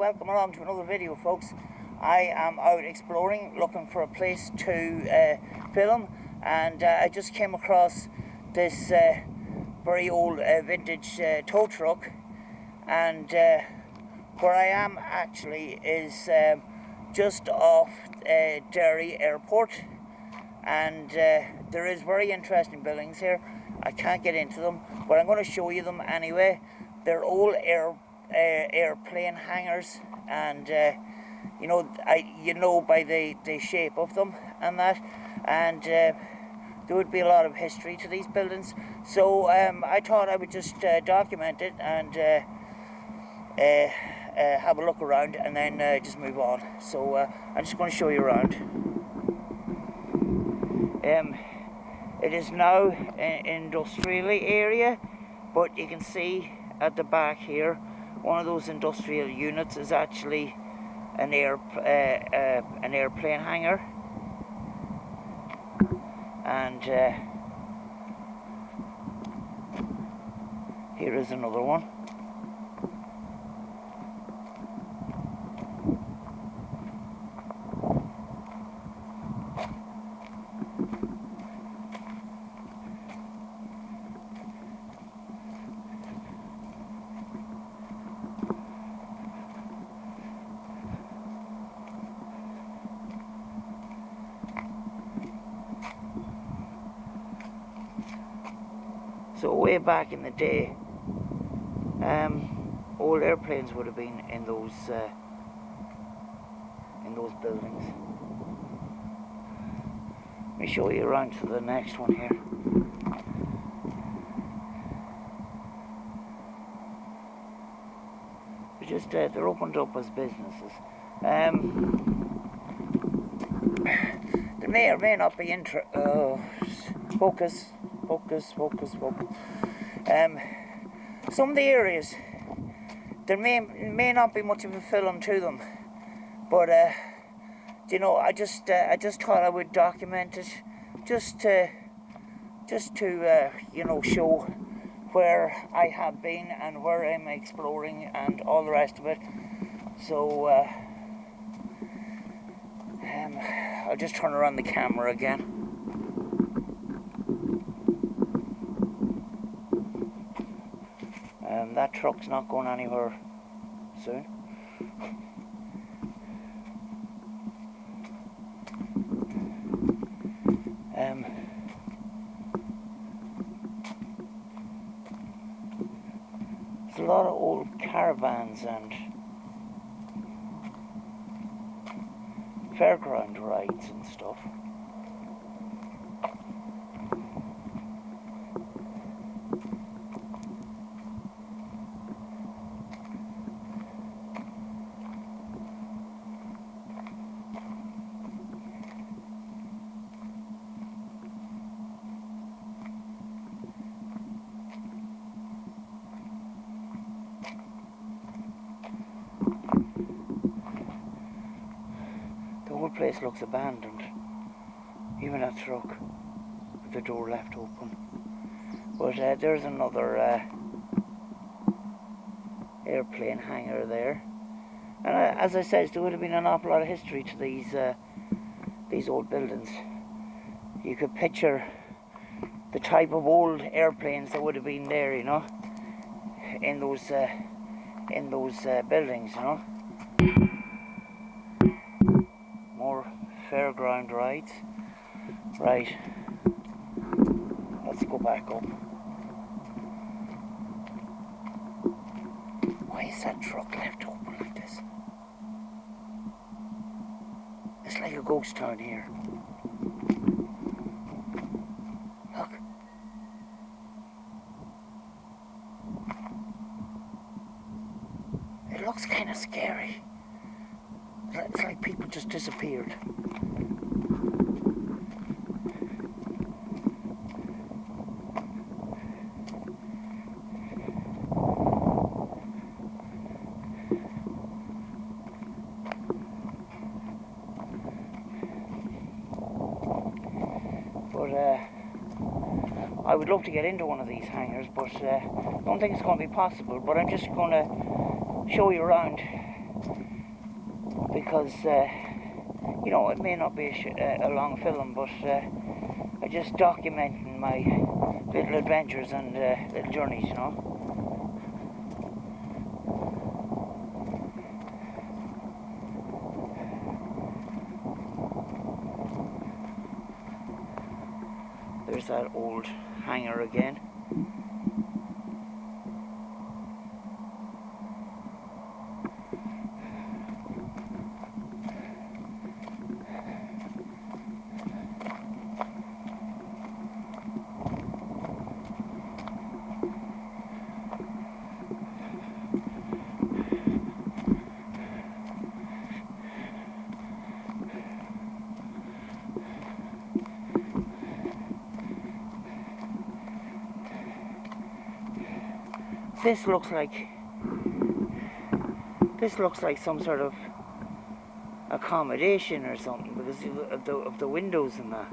welcome along to another video, folks. I am out exploring, looking for a place to film, and I just came across this very old vintage tow truck, and where I am actually is just off Derry airport, and there is very interesting buildings here. I can't get into them, but I'm going to show you them anyway. They're old airplane hangars, and you know by the shape of them and that, and there would be a lot of history to these buildings. So I thought I would just document it and have a look around, and then just move on. So I'm just going to show you around. It is now an industrial area, but you can see at the back here, one of those industrial units is actually an airplane hangar, and here is another one. So way back in the day, old airplanes would have been in those buildings. Let me show you around to the next one here. They're opened up as businesses. There may or may not be focus. Some of the areas, there may not be much of a film to them, but you know, I just thought I would document it, just to you know, show where I have been and where I'm exploring and all the rest of it. So I'll just turn around the camera again. That truck's not going anywhere soon. There's a lot of old caravans and fairground rides and stuff. The whole place looks abandoned, even that truck with the door left open. But there's another airplane hangar there, and as I said, there would have been an awful lot of history to these old buildings. You could picture the type of old airplanes that would have been there, you know, in those buildings, you know. More fairground rides. Right, let's go back up. Why is that truck left open like this? It's like a ghost town here. Look. It looks kind of scary. It's like people just disappeared. But I would love to get into one of these hangars, but I don't think it's going to be possible. But I'm just going to show you around because you know, it may not be a long film, but I'm just documenting my little adventures and little journeys, you know. There's that old hangar again. This looks like some sort of accommodation or something because of the windows and that.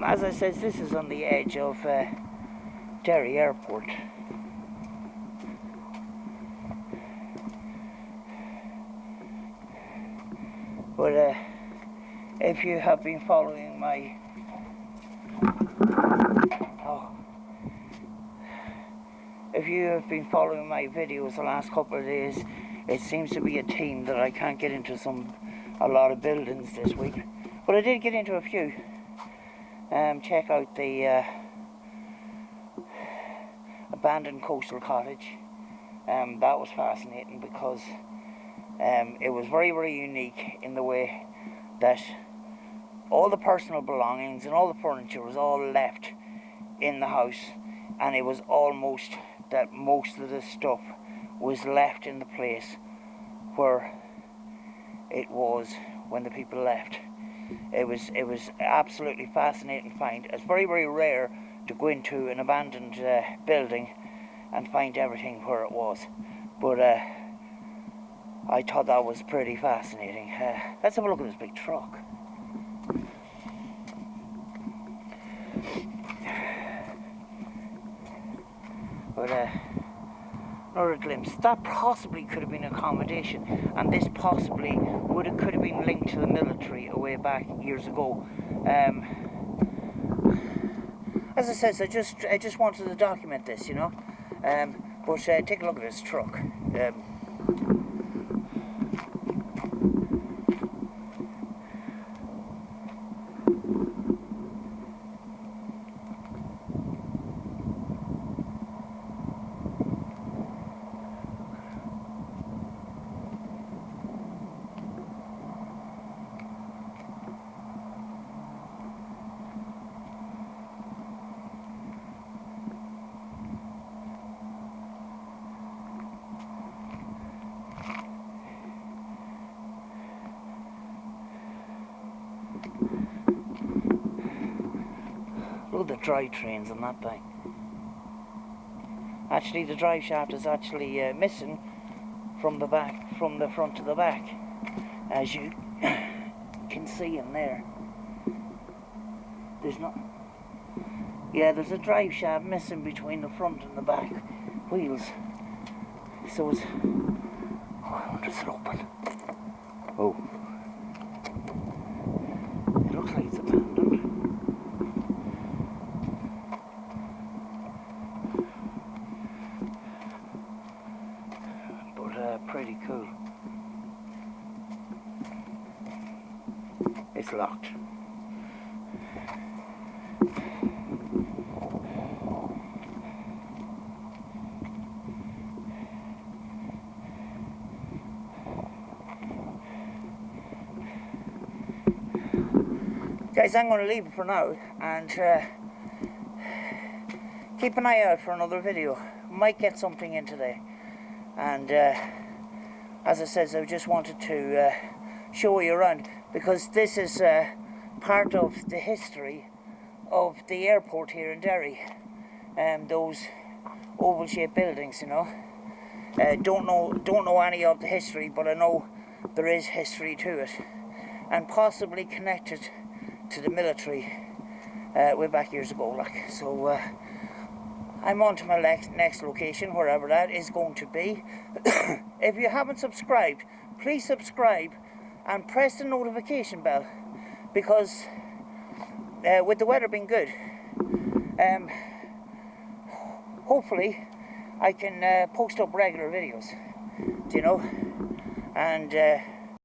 As I said, this is on the edge of Derry Airport. But if you have been following my if you have been following my videos the last couple of days, it seems to be a theme that I can't get into a lot of buildings this week. But I did get into a few. Check out the abandoned coastal cottage. That was fascinating because it was very, very unique in the way that all the personal belongings and all the furniture was all left in the house, and it was almost that most of the stuff was left in the place where it was when the people left. It was absolutely fascinating to find. It's very, very rare to go into an abandoned building and find everything where it was, but I thought that was pretty fascinating. Let's have a look at this big truck. But another glimpse. That possibly could have been accommodation, and this possibly could have been linked to the military way back years ago. As I said, I just wanted to document this, you know. But take a look at this truck. Look at the drive trains on that thing. Actually, the drive shaft is actually missing from the back, from the front to the back, as you can see in there. There's not. Yeah, there's a drive shaft missing between the front and the back wheels. So it's. Oh, I wonder if it's open. Oh. It looks like it's abandoned. Pretty cool. It's locked. Guys, I'm going to leave it for now and keep an eye out for another video. Might get something in today. And as I said, I just wanted to show you around, because this is part of the history of the airport here in Derry. Those oval-shaped buildings, you know. Don't know any of the history, but I know there is history to it, and possibly connected to the military way back years ago. Like, so I'm on to my next location, wherever that is going to be. If you haven't subscribed, please subscribe and press the notification bell, because with the weather being good, hopefully I can post up regular videos, you know, and